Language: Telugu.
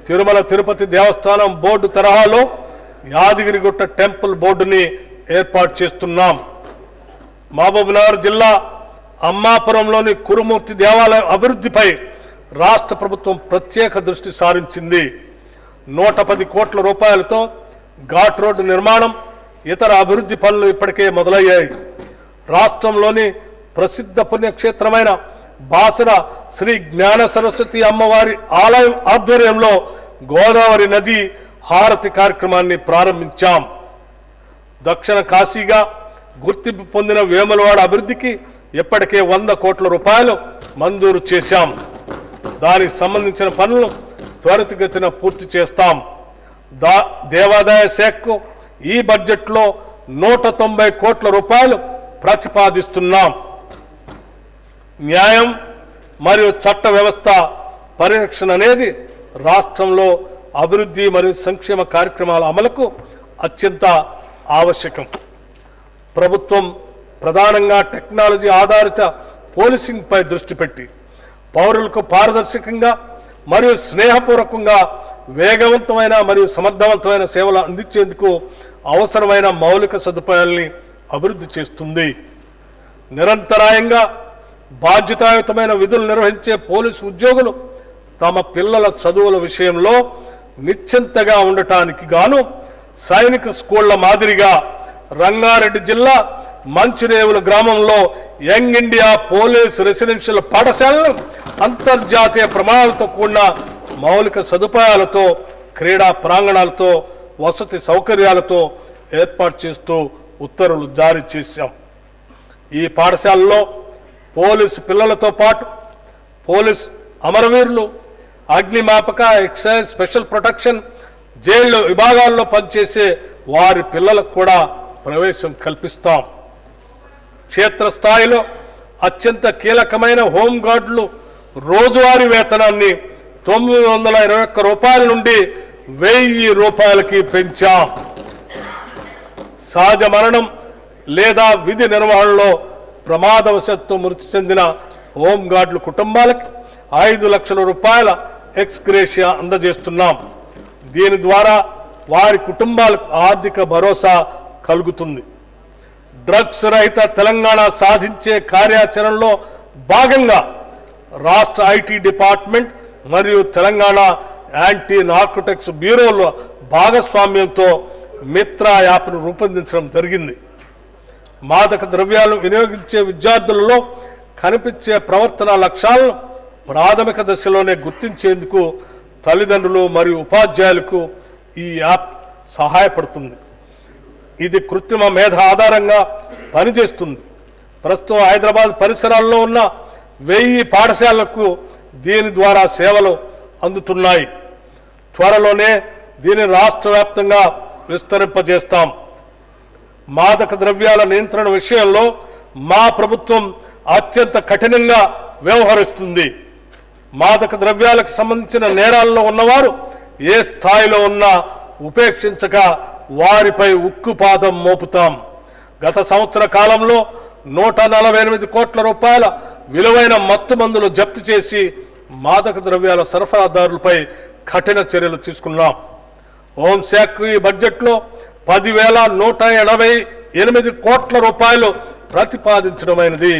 తిరుమల తిరుపతి దేవస్థానం బోర్డు తరహాలో యాదగిరిగుట్ట టెంపుల్ బోర్డుని ఏర్పాటు చేస్తున్నాం. మహబూబ్నగర్ జిల్లా అమ్మాపురంలోని కురుమూర్తి దేవాలయం అభివృద్ధిపై రాష్ట్ర ప్రభుత్వం ప్రత్యేక దృష్టి సారించింది. 110 కోట్ల రూపాయలతో ఘాట్ రోడ్డు నిర్మాణం, ఇతర అభివృద్ధి పనులు ఇప్పటికే మొదలయ్యాయి. రాష్ట్రంలోని ప్రసిద్ధ పుణ్యక్షేత్రమైన బాసర శ్రీ జ్ఞాన సరస్వతి అమ్మవారి ఆలయం ఆధ్వర్యంలో గోదావరి నది హారతి కార్యక్రమాన్ని ప్రారంభించాం. దక్షిణ కాశీగా గుర్తింపు పొందిన వేములవాడ అభివృద్ధికి ఇప్పటికే 100 కోట్ల రూపాయలు మంజూరు చేశాం. దానికి సంబంధించిన పనులు త్వరితగతిన పూర్తి చేస్తాం. దేవాదాయ శాఖకు ఈ బడ్జెట్లో 190 కోట్ల రూపాయలు ప్రతిపాదిస్తున్నాం. న్యాయం మరియు చట్ట వ్యవస్థ పరిరక్షణ అనేది రాష్ట్రంలో అభివృద్ధి మరియు సంక్షేమ కార్యక్రమాల అమలుకు అత్యంత ఆవశ్యకం. ప్రభుత్వం ప్రధానంగా టెక్నాలజీ ఆధారిత పోలీసింగ్పై దృష్టి పెట్టి పౌరులకు పారదర్శకంగా మరియు స్నేహపూర్వకంగా వేగవంతమైన మరియు సమర్థవంతమైన సేవలు అందించేందుకు అవసరమైన మౌలిక సదుపాయాల్ని అభివృద్ధి చేస్తుంది. నిరంతరాయంగా బాధ్యతాయుతమైన విధులు నిర్వహించే పోలీసు ఉద్యోగులు తమ పిల్లల చదువుల విషయంలో నిశ్చింతగా ఉండటానికి గాను సైనిక స్కూళ్ల మాదిరిగా రంగారెడ్డి జిల్లా మంచిరేవుల గ్రామంలో యంగ్ ఇండియా పోలీస్ రెసిడెన్షియల్ పాఠశాలను అంతర్జాతీయ ప్రమాణాలతో కూడిన మౌలిక సదుపాయాలతో, క్రీడా ప్రాంగణాలతో, వసతి సౌకర్యాలతో ఏర్పాటు చేస్తూ ఉత్తర్వులు జారీ చేశాం. ఈ పాఠశాలలో పోలీసు పిల్లలతో పాటు పోలీస్ అమరవీరులు, అగ్నిమాపక, ఎక్సైజ్, స్పెషల్ ప్రొటెక్షన్, జైలు విభాగాల్లో పనిచేసే వారి పిల్లలకు కూడా ప్రవేశం కల్పిస్తాం. క్షేత్రస్థాయిలో అత్యంత కీలకమైన హోంగార్డులు రోజువారీ వేతనాన్ని 921 రూపాయల నుండి 1000 రూపాయలకి పెంచాం. సహజ మరణం లేదా విధి నిర్వహణలో ప్రమాదవశాత్తు మృతి చెందిన హోంగార్డుల కుటుంబాలకి 5 లక్షల రూపాయల ఎక్స్గ్రేషియా అందజేస్తున్నాం. దీని ద్వారా వారి కుటుంబాలకు ఆర్థిక భరోసా కలుగుతుంది. డ్రగ్స్ రహిత తెలంగాణ సాధించే కార్యాచరణలో భాగంగా రాష్ట్ర ఐటీ డిపార్ట్మెంట్ మరియు తెలంగాణ యాంటీ నార్కోటిక్స్ బ్యూరోల భాగస్వామ్యంతో మిత్రా యాప్ను రూపొందించడం జరిగింది. మాదక ద్రవ్యాలను వినియోగించే విద్యార్థులలో కనిపించే ప్రవర్తన లక్ష్యాలను ప్రాథమిక దశలోనే గుర్తించేందుకు తల్లిదండ్రులు మరియు ఉపాధ్యాయులకు ఈ యాప్ సహాయపడుతుంది. ఇది కృత్రిమ మేధ ఆధారంగా పనిచేస్తుంది. ప్రస్తుతం హైదరాబాద్ పరిసరాల్లో ఉన్న 1000 పాఠశాలలకు దీని ద్వారా సేవలు అందుతున్నాయి. త్వరలోనే దీన్ని రాష్ట్ర వ్యాప్తంగా విస్తరింపజేస్తాం. మాదక ద్రవ్యాల నియంత్రణ విషయంలో మా ప్రభుత్వం అత్యంత కఠినంగా వ్యవహరిస్తుంది. మాదక ద్రవ్యాలకు సంబంధించిన నేరాల్లో ఉన్నవారు ఏ స్థాయిలో ఉన్నా ఉపేక్షించక వారిపై ఉక్కుపాదం మోపుతాం. గత సంవత్సర కాలంలో 148 కోట్ల రూపాయల విలువైన మత్తు మందులు జప్తు చేసి మాదక ద్రవ్యాల సరఫరాదారులపై కఠిన చర్యలు తీసుకున్నాం. హోంశాఖ ఈ బడ్జెట్లో 10,188 కోట్ల రూపాయలు ప్రతిపాదించడమైనది.